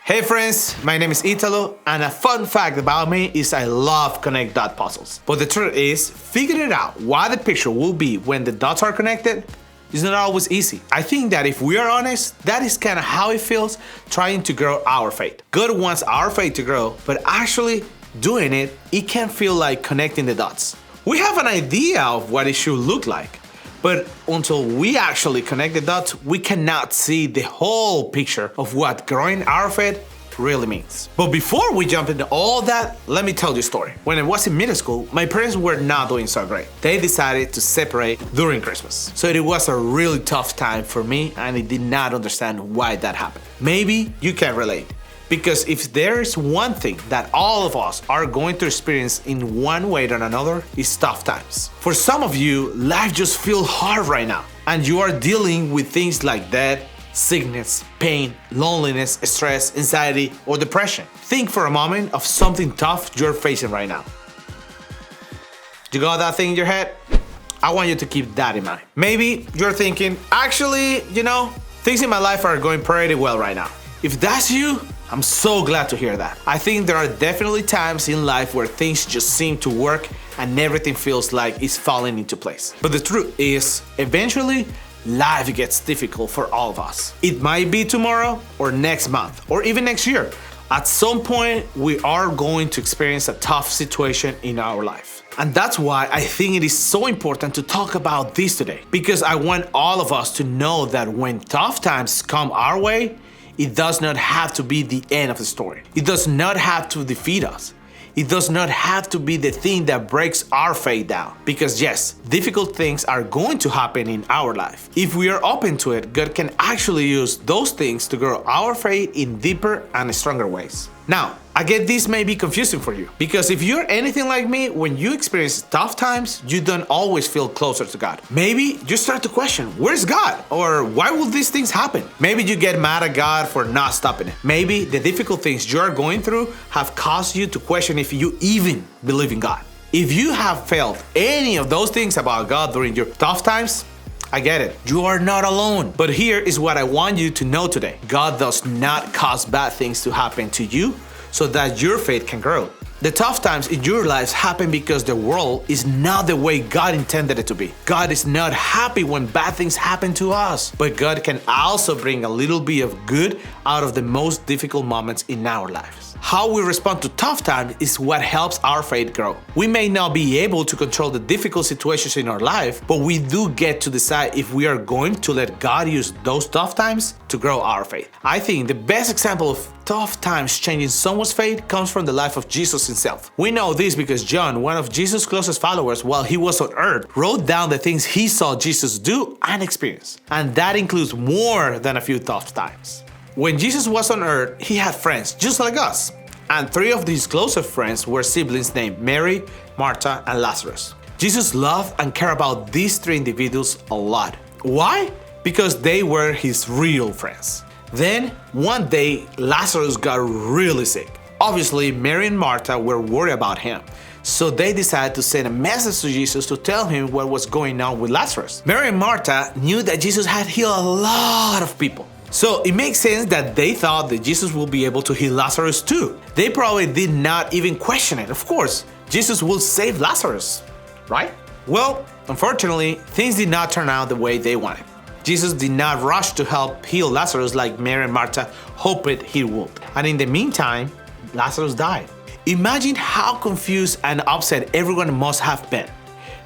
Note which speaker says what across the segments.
Speaker 1: Hey friends, my name is Italo, and a fun fact about me is I love connect dot puzzles. But the truth is, figuring out what the picture will be when the dots are connected is not always easy. I think that if we are honest, that is kind of how it feels trying to grow our faith. God wants our faith to grow, but actually doing it can feel like connecting the dots. We have an idea of what it should look like, but until we actually connect the dots, we cannot see the whole picture of what growing our faith really means. But before we jump into all that, let me tell you a story. When I was in middle school, my parents were not doing so great. They decided to separate during Christmas. So it was a really tough time for me, and I did not understand why that happened. Maybe you can relate. Because if there is one thing that all of us are going to experience in one way or another, it's tough times. For some of you, life just feels hard right now, and you are dealing with things like death, sickness, pain, loneliness, stress, anxiety, or depression. Think for a moment of something tough you're facing right now. You got that thing in your head? I want you to keep that in mind. Maybe you're thinking, actually, things in my life are going pretty well right now. If that's you, I'm so glad to hear that. I think there are definitely times in life where things just seem to work and everything feels like it's falling into place. But the truth is, eventually, life gets difficult for all of us. It might be tomorrow or next month or even next year. At some point, we are going to experience a tough situation in our life. And that's why I think it is so important to talk about this today. Because I want all of us to know that when tough times come our way, it does not have to be the end of the story. It does not have to defeat us. It does not have to be the thing that breaks our faith down. Because yes, difficult things are going to happen in our life. If we are open to it, God can actually use those things to grow our faith in deeper and stronger ways. Now, I get this may be confusing for you, because if you're anything like me, when you experience tough times, you don't always feel closer to God. Maybe you start to question, where's God? Or why will these things happen? Maybe you get mad at God for not stopping it. Maybe the difficult things you're going through have caused you to question if you even believe in God. If you have felt any of those things about God during your tough times, I get it. You are not alone. But here is what I want you to know today. God does not cause bad things to happen to you so that your faith can grow. The tough times in your lives happen because the world is not the way God intended it to be. God is not happy when bad things happen to us, but God can also bring a little bit of good out of the most difficult moments in our lives. How we respond to tough times is what helps our faith grow. We may not be able to control the difficult situations in our life, but we do get to decide if we are going to let God use those tough times to grow our faith. I think the best example of tough times changing someone's faith comes from the life of Jesus himself. We know this because John, one of Jesus' closest followers while he was on earth, wrote down the things he saw Jesus do and experience. And that includes more than a few tough times. When Jesus was on earth, he had friends just like us. And three of his closest friends were siblings named Mary, Martha, and Lazarus. Jesus loved and cared about these three individuals a lot. Why? Because they were his real friends. Then, one day, Lazarus got really sick. Obviously, Mary and Martha were worried about him. So they decided to send a message to Jesus to tell him what was going on with Lazarus. Mary and Martha knew that Jesus had healed a lot of people. So it makes sense that they thought that Jesus will be able to heal Lazarus too. They probably did not even question it. Of course, Jesus will save Lazarus, right? Well, unfortunately, things did not turn out the way they wanted. Jesus did not rush to help heal Lazarus like Mary and Martha hoped he would. And in the meantime, Lazarus died. Imagine how confused and upset everyone must have been.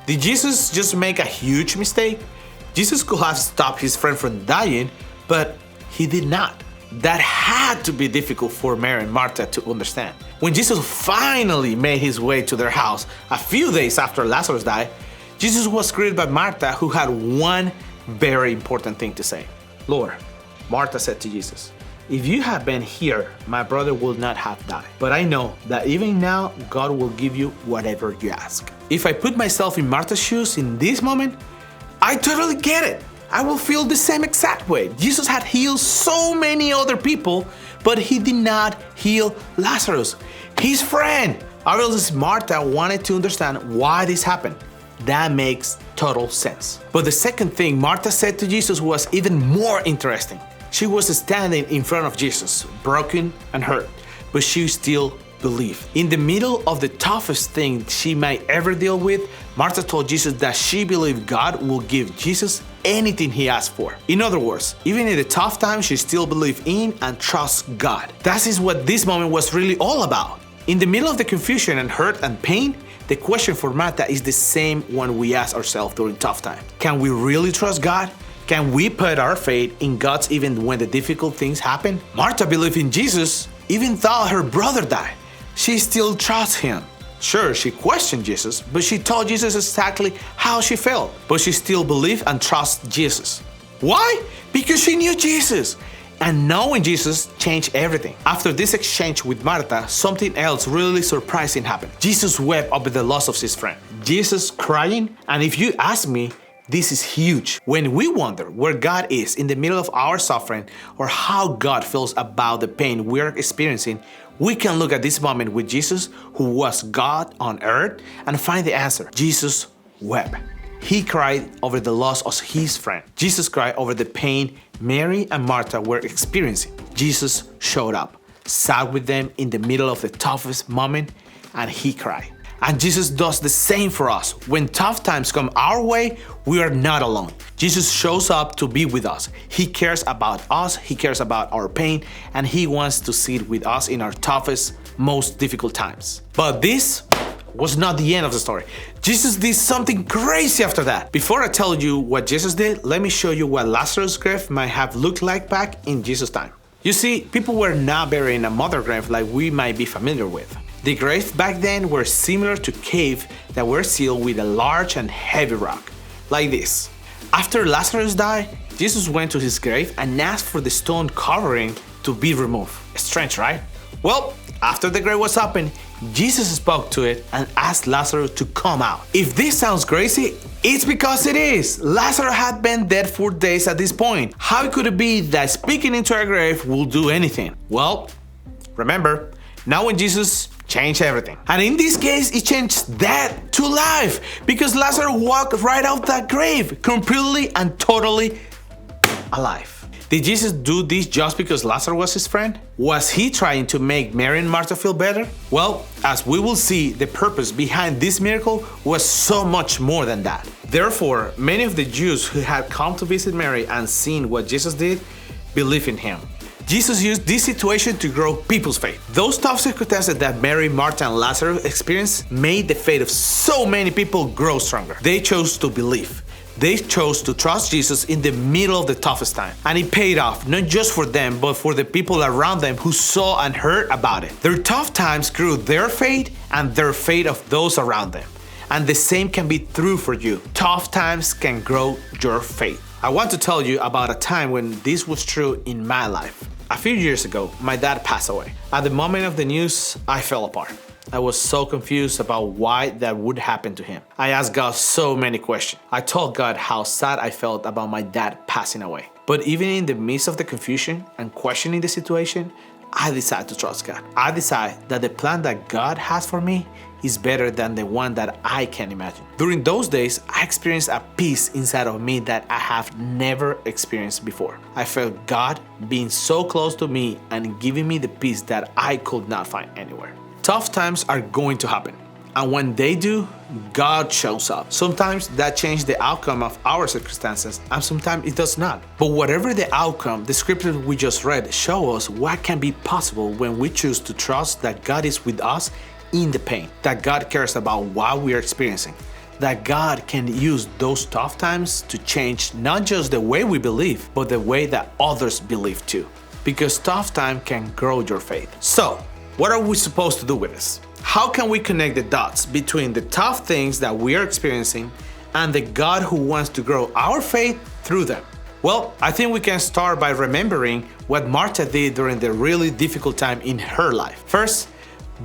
Speaker 1: Did Jesus just make a huge mistake? Jesus could have stopped his friend from dying, but he did not. That had to be difficult for Mary and Martha to understand. When Jesus finally made his way to their house a few days after Lazarus died, Jesus was greeted by Martha, who had one very important thing to say. Lord, Martha said to Jesus, if you had been here, my brother would not have died. But I know that even now, God will give you whatever you ask. If I put myself in Martha's shoes in this moment, I totally get it. I will feel the same exact way. Jesus had healed so many other people, but he did not heal Lazarus, his friend. Obviously, Martha wanted to understand why this happened. That makes total sense. But the second thing Martha said to Jesus was even more interesting. She was standing in front of Jesus, broken and hurt, but she still believed. In the middle of the toughest thing she might ever deal with, Martha told Jesus that she believed God will give Jesus anything he asked for. In other words, even in the tough times, she still believed in and trusts God. That is what this moment was really all about. In the middle of the confusion and hurt and pain, the question for Martha is the same one we ask ourselves during tough times. Can we really trust God? Can we put our faith in God even when the difficult things happen? Martha believed in Jesus even though her brother died. She still trusts him. Sure, she questioned Jesus, but she told Jesus exactly how she felt. But she still believed and trusts Jesus. Why? Because she knew Jesus. And knowing Jesus changed everything. After this exchange with Martha, something else really surprising happened. Jesus wept over the loss of his friend. Jesus crying, and if you ask me, this is huge. When we wonder where God is in the middle of our suffering or how God feels about the pain we are experiencing, we can look at this moment with Jesus, who was God on earth, and find the answer. Jesus wept. He cried over the loss of his friend. Jesus cried over the pain Mary and Martha were experiencing. Jesus showed up, sat with them in the middle of the toughest moment, and he cried. And Jesus does the same for us. When tough times come our way, we are not alone. Jesus shows up to be with us. He cares about us, he cares about our pain, and he wants to sit with us in our toughest, most difficult times. But this was not the end of the story. Jesus did something crazy after that. Before I tell you what Jesus did, let me show you what Lazarus' grave might have looked like back in Jesus' time. You see, people were not buried in a mother grave like we might be familiar with. The graves back then were similar to caves that were sealed with a large and heavy rock, like this. After Lazarus died, Jesus went to his grave and asked for the stone covering to be removed. Strange, right? Well, after the grave was opened, Jesus spoke to it and asked Lazarus to come out. If this sounds crazy, it's because it is. Lazarus had been dead for days at this point. How could it be that speaking into a grave will do anything? Well, remember, now when Jesus changed everything. And in this case, it changed death to life because Lazarus walked right out that grave, completely and totally alive. Did Jesus do this just because Lazarus was his friend? Was he trying to make Mary and Martha feel better? Well, as we will see, the purpose behind this miracle was so much more than that. Therefore, many of the Jews who had come to visit Mary and seen what Jesus did, believed in him. Jesus used this situation to grow people's faith. Those tough circumstances that Mary, Martha, and Lazarus experienced made the faith of so many people grow stronger. They chose to believe. They chose to trust Jesus in the middle of the toughest time. And it paid off, not just for them, but for the people around them who saw and heard about it. Their tough times grew their faith and their faith of those around them. And the same can be true for you. Tough times can grow your faith. I want to tell you about a time when this was true in my life. A few years ago, my dad passed away. At the moment of the news, I fell apart. I was so confused about why that would happen to him. I asked God so many questions. I told God how sad I felt about my dad passing away. But even in the midst of the confusion and questioning the situation, I decided to trust God. I decided that the plan that God has for me is better than the one that I can imagine. During those days, I experienced a peace inside of me that I have never experienced before. I felt God being so close to me and giving me the peace that I could not find anywhere. Tough times are going to happen. And when they do, God shows up. Sometimes that changes the outcome of our circumstances, and sometimes it does not. But whatever the outcome, the scriptures we just read show us what can be possible when we choose to trust that God is with us in the pain, that God cares about what we are experiencing, that God can use those tough times to change not just the way we believe, but the way that others believe too. Because tough time can grow your faith. So, what are we supposed to do with this? How can we connect the dots between the tough things that we are experiencing and the God who wants to grow our faith through them? Well, I think we can start by remembering what Martha did during the really difficult time in her life. First,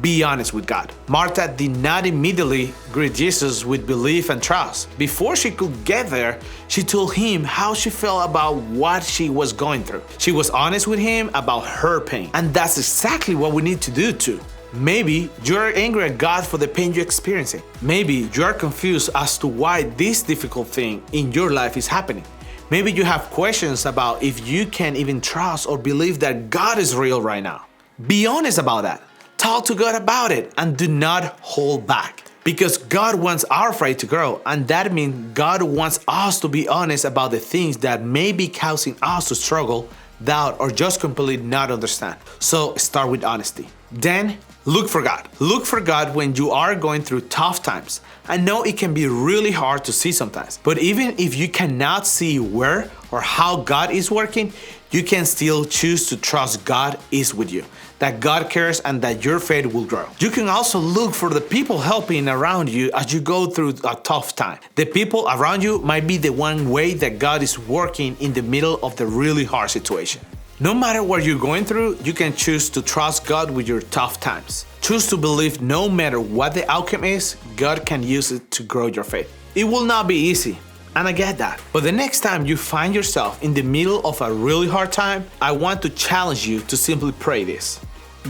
Speaker 1: be honest with God. Martha did not immediately greet Jesus with belief and trust. Before she could get there, she told him how she felt about what she was going through. She was honest with him about her pain. And that's exactly what we need to do too. Maybe you are angry at God for the pain you're experiencing. Maybe you are confused as to why this difficult thing in your life is happening. Maybe you have questions about if you can even trust or believe that God is real right now. Be honest about that. Talk to God about it and do not hold back. Because God wants our faith to grow, and that means God wants us to be honest about the things that may be causing us to struggle, doubt, or just completely not understand. So start with honesty. Then look for God. Look for God when you are going through tough times. I know it can be really hard to see sometimes, but even if you cannot see where or how God is working, you can still choose to trust God is with you, that God cares and that your faith will grow. You can also look for the people helping around you as you go through a tough time. The people around you might be the one way that God is working in the middle of the really hard situation. No matter what you're going through, you can choose to trust God with your tough times. Choose to believe no matter what the outcome is, God can use it to grow your faith. It will not be easy, and I get that. But the next time you find yourself in the middle of a really hard time, I want to challenge you to simply pray this.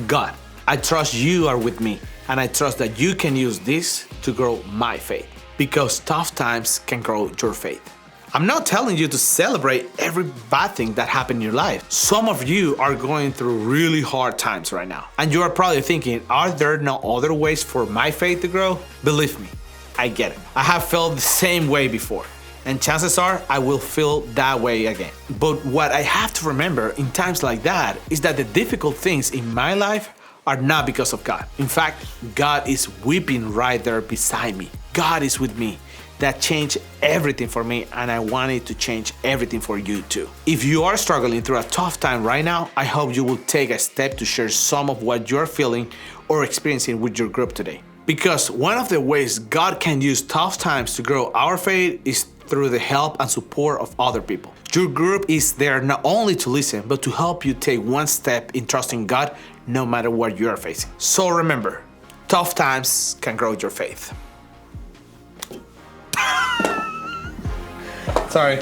Speaker 1: God, I trust you are with me, and I trust that you can use this to grow my faith, because tough times can grow your faith. I'm not telling you to celebrate every bad thing that happened in your life. Some of you are going through really hard times right now, and you are probably thinking, are there no other ways for my faith to grow? Believe me, I get it. I have felt the same way before, and chances are I will feel that way again. But what I have to remember in times like that is that the difficult things in my life are not because of God. In fact, God is weeping right there beside me. God is with me. That changed everything for me, and I wanted to change everything for you too. If you are struggling through a tough time right now, I hope you will take a step to share some of what you're feeling or experiencing with your group today. Because one of the ways God can use tough times to grow our faith is through the help and support of other people. Your group is there not only to listen, but to help you take one step in trusting God no matter what you are facing. So remember, tough times can grow your faith. Sorry.